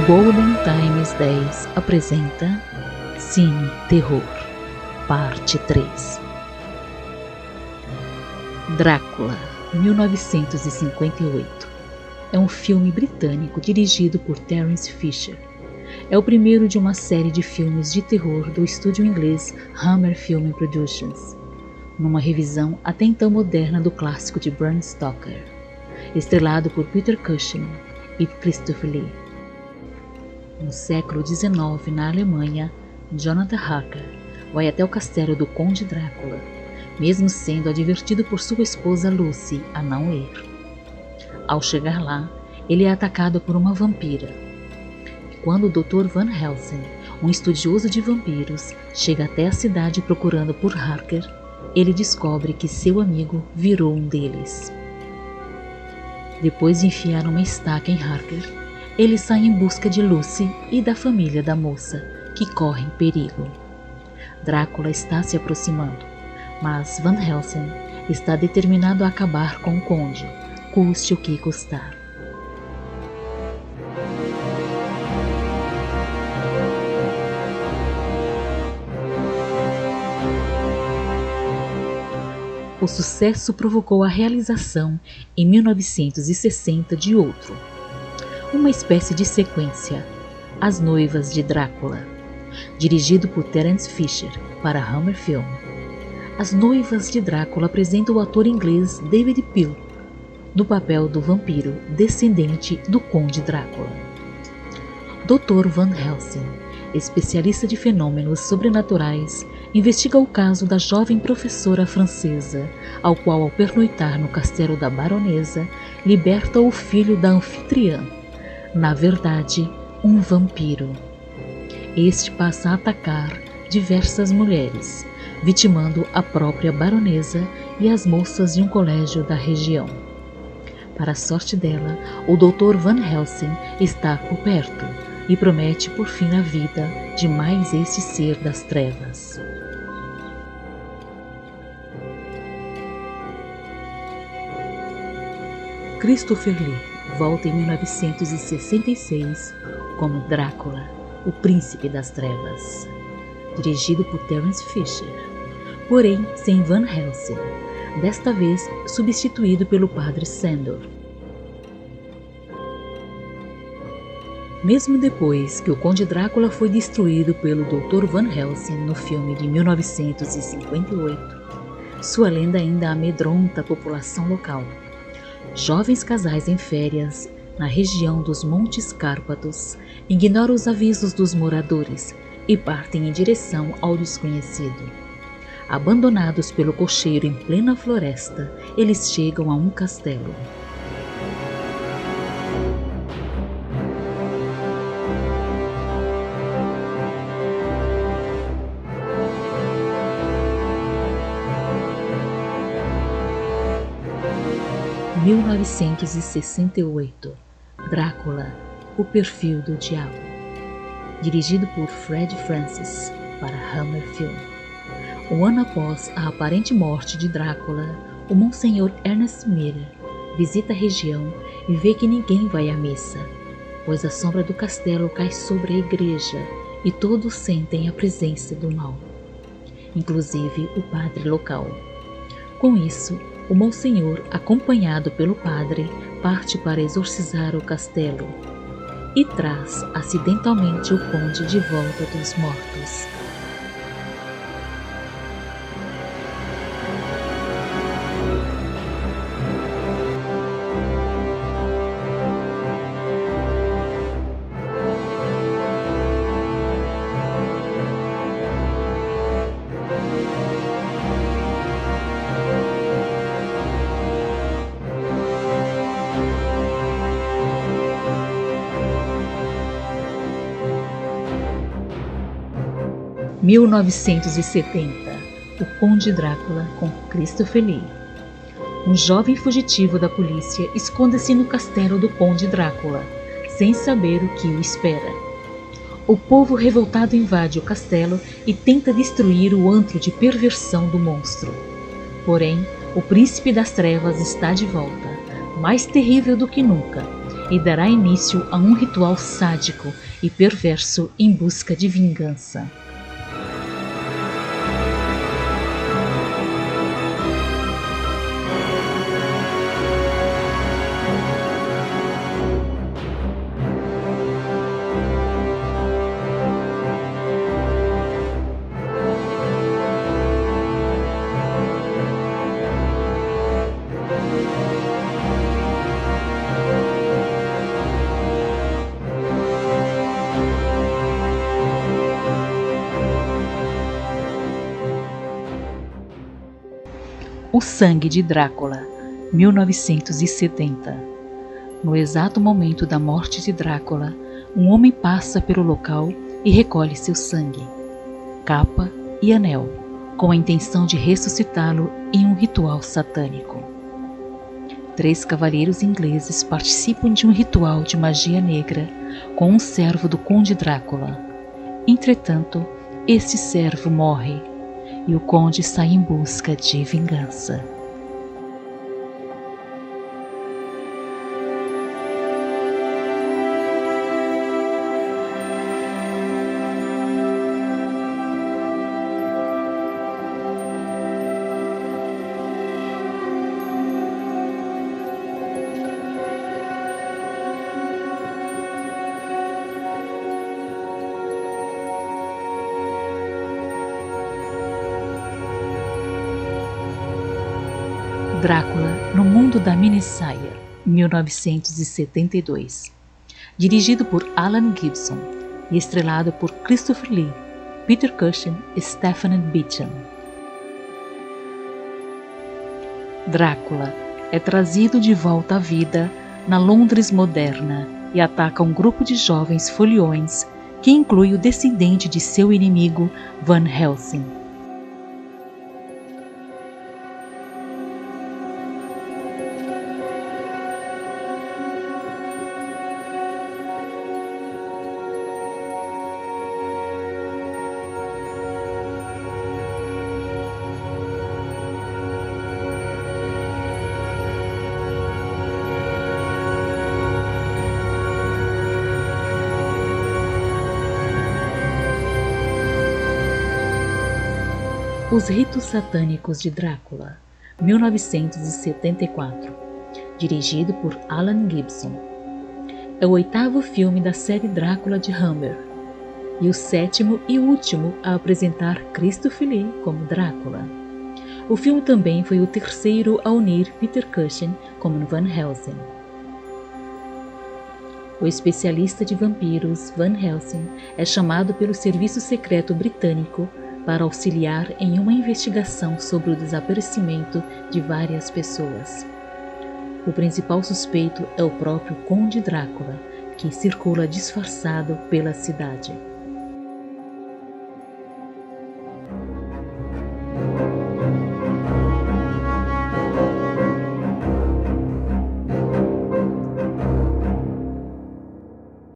Golden Times 10 apresenta Cine Terror, parte 3. Drácula, 1958. É um filme britânico dirigido por Terence Fisher. É o primeiro de uma série de filmes de terror do estúdio inglês Hammer Film Productions, numa revisão até então moderna do clássico de Bram Stoker, estrelado por Peter Cushing e Christopher Lee. No século XIX, na Alemanha, Jonathan Harker vai até o castelo do Conde Drácula, mesmo sendo advertido por sua esposa Lucy a não ir. Ao chegar lá, ele é atacado por uma vampira. Quando o Dr. Van Helsing, um estudioso de vampiros, chega até a cidade procurando por Harker, ele descobre que seu amigo virou um deles. Depois de enfiar uma estaca em Harker, ele sai em busca de Lucy e da família da moça, que correm perigo. Drácula está se aproximando, mas Van Helsing está determinado a acabar com o conde, custe o que custar. O sucesso provocou a realização, em 1960, de outro, uma espécie de sequência, As Noivas de Drácula, dirigido por Terence Fisher para Hammer Film. As Noivas de Drácula apresenta o ator inglês David Peel no papel do vampiro descendente do Conde Drácula. Dr. Van Helsing, especialista de fenômenos sobrenaturais, investiga o caso da jovem professora francesa, ao qual, ao pernoitar no castelo da baronesa, liberta o filho da anfitriã, na verdade, um vampiro. Este passa a atacar diversas mulheres, vitimando a própria baronesa e as moças de um colégio da região. Para a sorte dela, o Dr. Van Helsing está por perto e promete por fim a vida de mais este ser das trevas. Christopher Lee volta em 1966 como Drácula, o Príncipe das Trevas, dirigido por Terence Fisher, porém sem Van Helsing, desta vez substituído pelo Padre Sandor. Mesmo depois que o Conde Drácula foi destruído pelo Dr. Van Helsing no filme de 1958, sua lenda ainda amedronta a população local. Jovens casais em férias, na região dos Montes Cárpatos, ignoram os avisos dos moradores e partem em direção ao desconhecido. Abandonados pelo cocheiro em plena floresta, eles chegam a um castelo. – 1968. Drácula, o perfil do diabo, dirigido por Fred Francis para Hammer Film. Um ano após a aparente morte de Drácula, o Monsenhor Ernest Miller visita a região e vê que ninguém vai à missa, pois a sombra do castelo cai sobre a igreja e todos sentem a presença do mal, inclusive o padre local. Com isso, o Monsenhor, acompanhado pelo padre, parte para exorcizar o castelo e traz acidentalmente o conde de volta dos mortos. – 1970. O Conde Drácula com Christopher Lee. Um jovem fugitivo da polícia esconde-se no castelo do Conde Drácula, sem saber o que o espera. O povo revoltado invade o castelo e tenta destruir o antro de perversão do monstro. Porém, o Príncipe das Trevas está de volta, mais terrível do que nunca, e dará início a um ritual sádico e perverso em busca de vingança. O Sangue de Drácula, 1970. No exato momento da morte de Drácula, um homem passa pelo local e recolhe seu sangue, capa e anel, com a intenção de ressuscitá-lo em um ritual satânico. 3 cavaleiros ingleses participam de um ritual de magia negra com um servo do Conde Drácula. Entretanto, este servo morre e o conde sai em busca de vingança. Drácula no Mundo da Minissaia, 1972. Dirigido por Alan Gibson e estrelado por Christopher Lee, Peter Cushing e Stephen Beecham. Drácula é trazido de volta à vida na Londres moderna e ataca um grupo de jovens foliões que inclui o descendente de seu inimigo Van Helsing. Os Ritos Satânicos de Drácula, 1974, dirigido por Alan Gibson. É o 8º filme da série Drácula de Hammer e o 7º e último a apresentar Christopher Lee como Drácula. O filme também foi o 3º a unir Peter Cushing como Van Helsing. O especialista de vampiros Van Helsing é chamado pelo Serviço Secreto Britânico para auxiliar em uma investigação sobre o desaparecimento de várias pessoas. O principal suspeito é o próprio Conde Drácula, que circula disfarçado pela cidade.